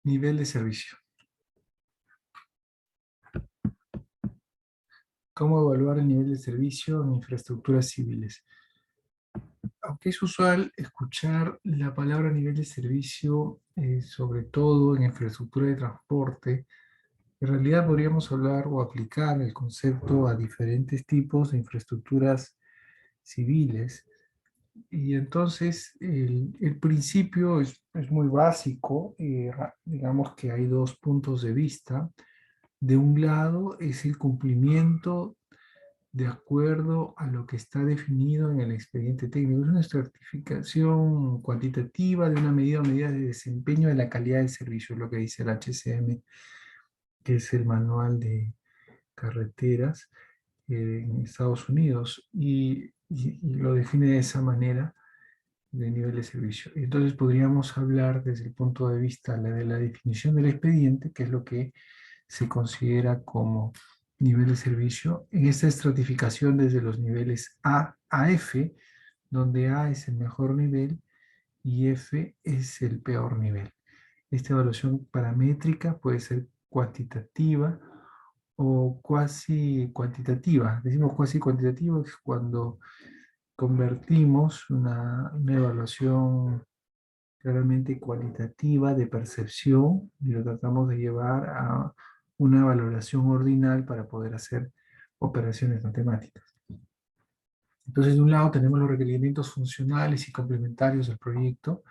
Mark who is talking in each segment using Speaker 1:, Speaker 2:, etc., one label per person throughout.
Speaker 1: Nivel de servicio. ¿Cómo evaluar el nivel de servicio en infraestructuras civiles? Aunque es usual escuchar la palabra nivel de servicio, sobre todo en infraestructura de transporte, en realidad podríamos hablar o aplicar el concepto a diferentes tipos de infraestructuras civiles. Y entonces el principio es muy básico. Digamos que hay dos puntos de vista. De un lado es el cumplimiento de acuerdo a lo que está definido en el expediente técnico. Es una estratificación cuantitativa de una medida de desempeño de la calidad del servicio, es lo que dice el HCM, que es el manual de carreteras en Estados Unidos, y lo define de esa manera, de nivel de servicio. Entonces podríamos hablar desde el punto de vista de la definición del expediente, que es lo que se considera como nivel de servicio, en esta estratificación desde los niveles A a F, donde A es el mejor nivel y F es el peor nivel. Esta evaluación paramétrica puede ser cuantitativa o cuasi cuantitativa. Decimos cuasi cuantitativa es cuando convertimos una evaluación claramente cualitativa de percepción y lo tratamos de llevar a una valoración ordinal para poder hacer operaciones matemáticas. Entonces, de un lado tenemos los requerimientos funcionales y complementarios del proyecto,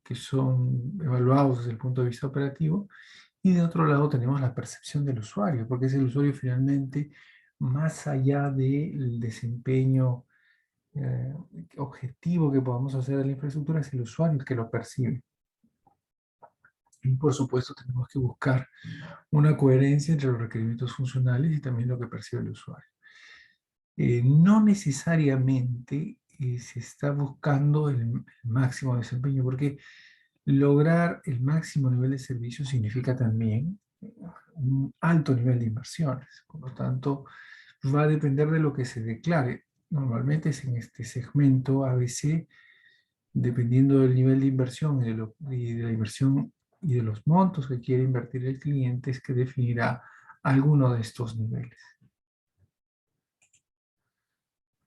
Speaker 1: que son evaluados desde el punto de vista operativo, y de otro lado tenemos la percepción del usuario, porque es el usuario finalmente, más allá del desempeño eh, objetivo que podamos hacer de la infraestructura, es el usuario el que lo percibe. Y por supuesto tenemos que buscar una coherencia entre los requerimientos funcionales y también lo que percibe el usuario. No necesariamente se está buscando el máximo desempeño, porque lograr el máximo nivel de servicio significa también un alto nivel de inversiones. Por lo tanto, va a depender de lo que se declare. Normalmente es en este segmento ABC, dependiendo del nivel de inversión y de la inversión y de los montos que quiere invertir el cliente, es que definirá alguno de estos niveles.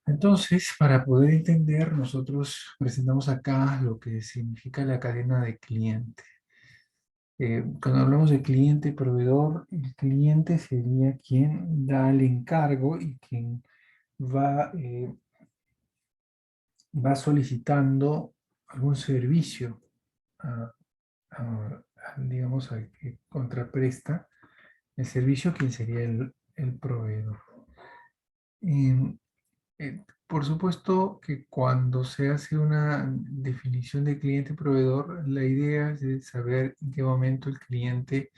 Speaker 1: Entonces, para poder entender, nosotros presentamos acá lo que significa la cadena de cliente. Cuando hablamos de cliente y proveedor, el cliente sería quien da el encargo y quien va solicitando algún servicio a, digamos, al que contrapresta el servicio, quien sería el proveedor. Por supuesto que cuando se hace una definición de cliente-proveedor, la idea es de saber en qué momento el cliente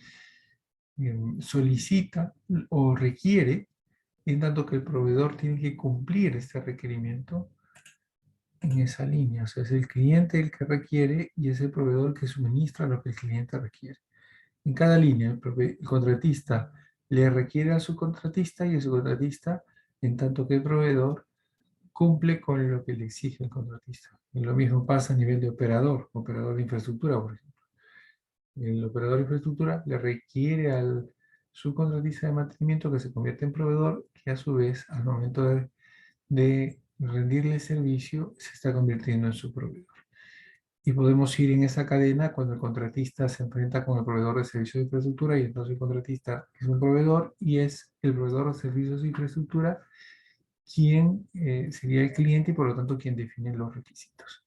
Speaker 1: solicita o requiere, en tanto que el proveedor tiene que cumplir este requerimiento en esa línea. O sea, es el cliente el que requiere y es el proveedor el que suministra lo que el cliente requiere. En cada línea, el contratista le requiere a su contratista y el subcontratista, en tanto que el proveedor cumple con lo que le exige el contratista. Y lo mismo pasa a nivel de operador de infraestructura, por ejemplo. El operador de infraestructura le requiere al subcontratista de mantenimiento que se convierta en proveedor, que a su vez, al momento de rendirle servicio, se está convirtiendo en su proveedor. Y podemos ir en esa cadena cuando el contratista se enfrenta con el proveedor de servicios de infraestructura, y entonces el contratista es un proveedor y es el proveedor de servicios de infraestructura quien sería el cliente y por lo tanto quien define los requisitos.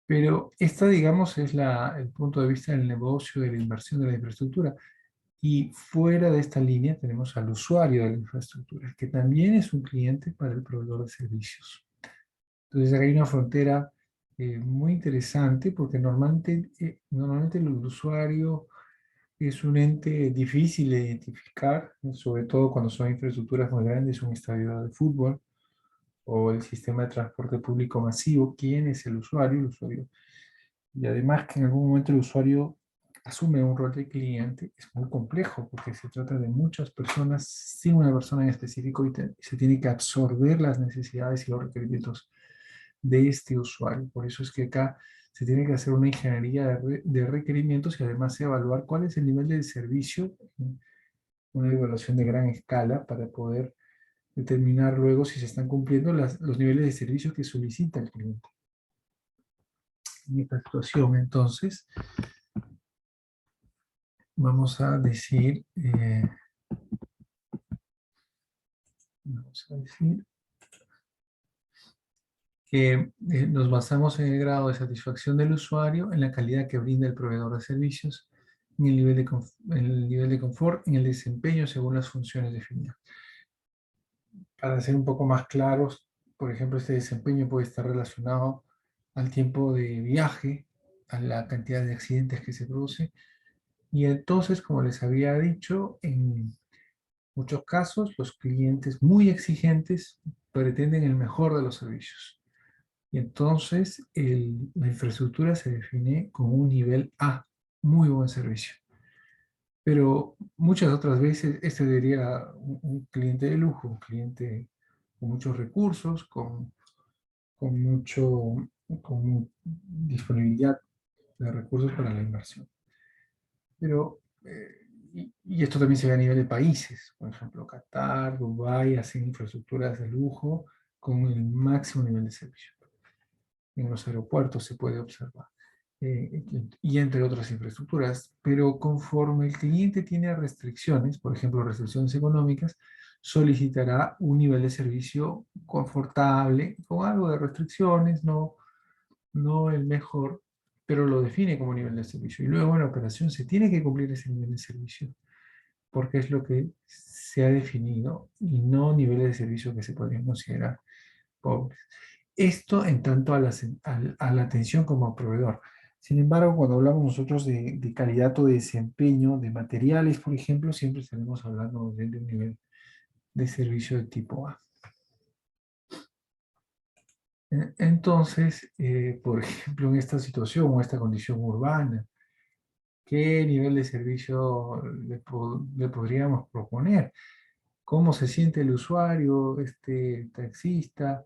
Speaker 1: Pero esta, digamos, es el punto de vista del negocio, de la inversión de la infraestructura. Y fuera de esta línea tenemos al usuario de la infraestructura, que también es un cliente para el proveedor de servicios. Entonces acá hay una frontera muy interesante, porque normalmente el usuario es un ente difícil de identificar, sobre todo cuando son infraestructuras muy grandes, un estadio de fútbol o el sistema de transporte público masivo. ¿Quién es el usuario? El usuario. Y además que en algún momento el usuario asume un rol de cliente, es muy complejo porque se trata de muchas personas sin una persona en específico, y se tiene que absorber las necesidades y los requerimientos de este usuario. Por eso es que acá Se tiene que hacer una ingeniería de requerimientos y además evaluar cuál es el nivel de servicio, una evaluación de gran escala para poder determinar luego si se están cumpliendo los niveles de servicio que solicita el cliente. En esta situación, entonces, vamos a decir, que nos basamos en el grado de satisfacción del usuario, en la calidad que brinda el proveedor de servicios, en el nivel en el nivel de confort, en el desempeño según las funciones definidas. Para ser un poco más claros, por ejemplo, este desempeño puede estar relacionado al tiempo de viaje, a la cantidad de accidentes que se produce, y entonces, como les había dicho, en muchos casos los clientes muy exigentes pretenden el mejor de los servicios. Y entonces la infraestructura se define como un nivel A, muy buen servicio. Pero muchas otras veces este sería un cliente de lujo, un cliente con muchos recursos, con mucho, con disponibilidad de recursos para la inversión. Pero, y esto también se ve a nivel de países, por ejemplo, Qatar, Dubái, hacen infraestructuras de lujo con el máximo nivel de servicio. En los aeropuertos se puede observar, y entre otras infraestructuras, pero conforme el cliente tiene restricciones, por ejemplo, restricciones económicas, solicitará un nivel de servicio confortable, con algo de restricciones, no el mejor, pero lo define como nivel de servicio. Y luego en la operación se tiene que cumplir ese nivel de servicio, porque es lo que se ha definido y no niveles de servicio que se podrían considerar pobres. Esto en tanto a la atención como proveedor. Sin embargo, cuando hablamos nosotros de calidad o de desempeño de materiales, por ejemplo, siempre estaremos hablando de un nivel de servicio de tipo A. Entonces, por ejemplo, en esta situación o esta condición urbana, ¿qué nivel de servicio le podríamos proponer? ¿Cómo se siente el usuario, este taxista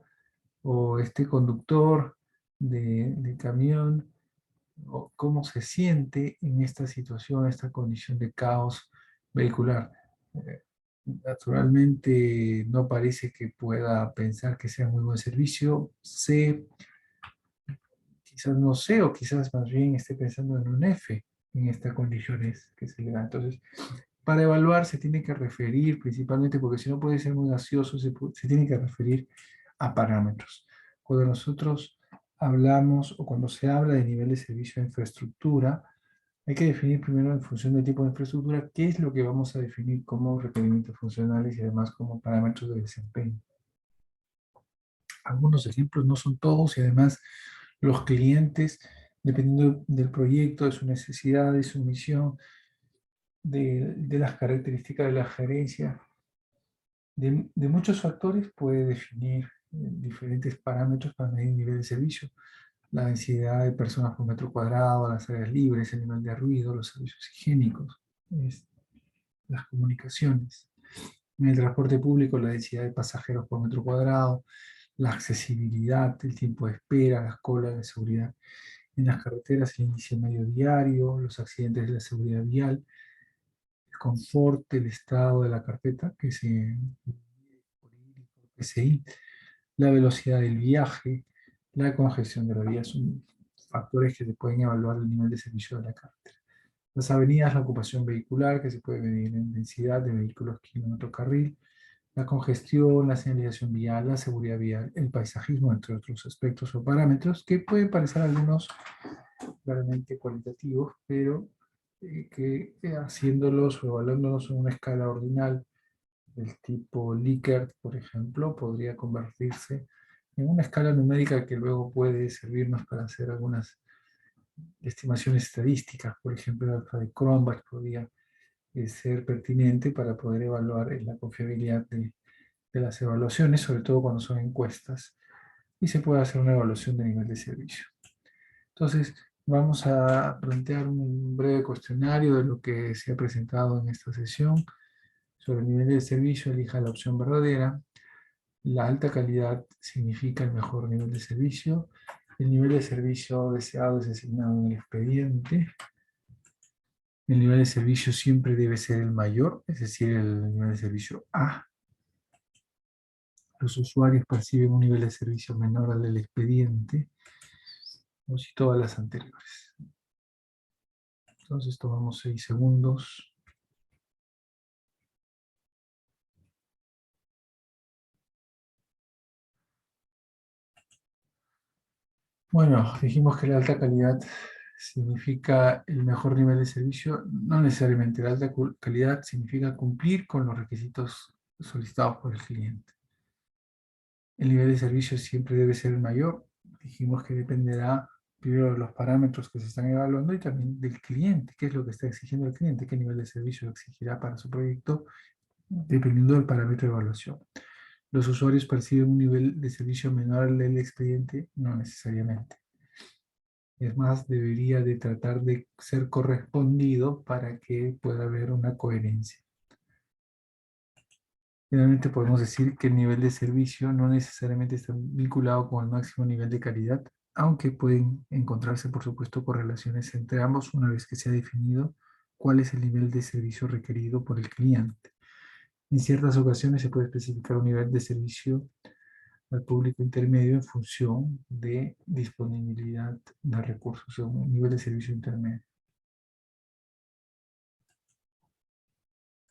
Speaker 1: o este conductor de camión? ¿O cómo se siente en esta situación, esta condición de caos vehicular? Eh, Naturalmente no parece que pueda pensar que sea muy buen servicio. Quizás no sé, o quizás más bien esté pensando en un F en estas condiciones que se le dan. Entonces, para evaluar se tiene que referir principalmente, porque si no puede ser muy gaseoso, se tiene que referir a parámetros. Cuando nosotros hablamos o cuando se habla de nivel de servicio de infraestructura, hay que definir primero en función del tipo de infraestructura qué es lo que vamos a definir como requerimientos funcionales y además como parámetros de desempeño. Algunos ejemplos, no son todos, y además los clientes, dependiendo del proyecto, de su necesidad, de su misión, de las características de la gerencia, de muchos factores, puede definir diferentes parámetros para medir el nivel de servicio, la densidad de personas por metro cuadrado, las áreas libres, el nivel de ruido, los servicios higiénicos, las comunicaciones. En el transporte público, la densidad de pasajeros por metro cuadrado, la accesibilidad, el tiempo de espera, las colas de seguridad. En las carreteras, el índice medio diario, los accidentes de la seguridad vial, el confort, el estado de la carpeta, que se PSI, la velocidad del viaje, la congestión de la vía, son factores que se pueden evaluar el nivel de servicio de la carretera. Las avenidas, la ocupación vehicular, que se puede medir en densidad de vehículos kilómetro carril, la congestión, la señalización vial, la seguridad vial, el paisajismo, entre otros aspectos o parámetros que pueden parecer algunos claramente cualitativos, pero que haciéndolos o evaluándolos en una escala ordinal del tipo Likert, por ejemplo, podría convertirse en una escala numérica que luego puede servirnos para hacer algunas estimaciones estadísticas. Por ejemplo, el alfa de Cronbach podría ser pertinente para poder evaluar la confiabilidad de las evaluaciones, sobre todo cuando son encuestas, y se puede hacer una evaluación de nivel de servicio. Entonces, vamos a plantear un breve cuestionario de lo que se ha presentado en esta sesión. Sobre el nivel de servicio, elija la opción verdadera. La alta calidad significa el mejor nivel de servicio. El nivel de servicio deseado es asignado en el expediente. El nivel de servicio siempre debe ser el mayor, es decir, el nivel de servicio A. Los usuarios perciben un nivel de servicio menor al del expediente, o si todas las anteriores. Entonces tomamos 6 segundos. Bueno, dijimos que la alta calidad significa el mejor nivel de servicio. No necesariamente. La alta calidad significa cumplir con los requisitos solicitados por el cliente. El nivel de servicio siempre debe ser el mayor. Dijimos que dependerá primero de los parámetros que se están evaluando y también del cliente. ¿Qué es lo que está exigiendo el cliente? ¿Qué nivel de servicio exigirá para su proyecto? Dependiendo del parámetro de evaluación. ¿Los usuarios perciben un nivel de servicio menor al del expediente? No necesariamente. Es más, debería de tratar de ser correspondido para que pueda haber una coherencia. Finalmente podemos decir que el nivel de servicio no necesariamente está vinculado con el máximo nivel de calidad, aunque pueden encontrarse, por supuesto, correlaciones entre ambos una vez que se ha definido cuál es el nivel de servicio requerido por el cliente. En ciertas ocasiones se puede especificar un nivel de servicio al público intermedio en función de disponibilidad de recursos, o un nivel de servicio intermedio.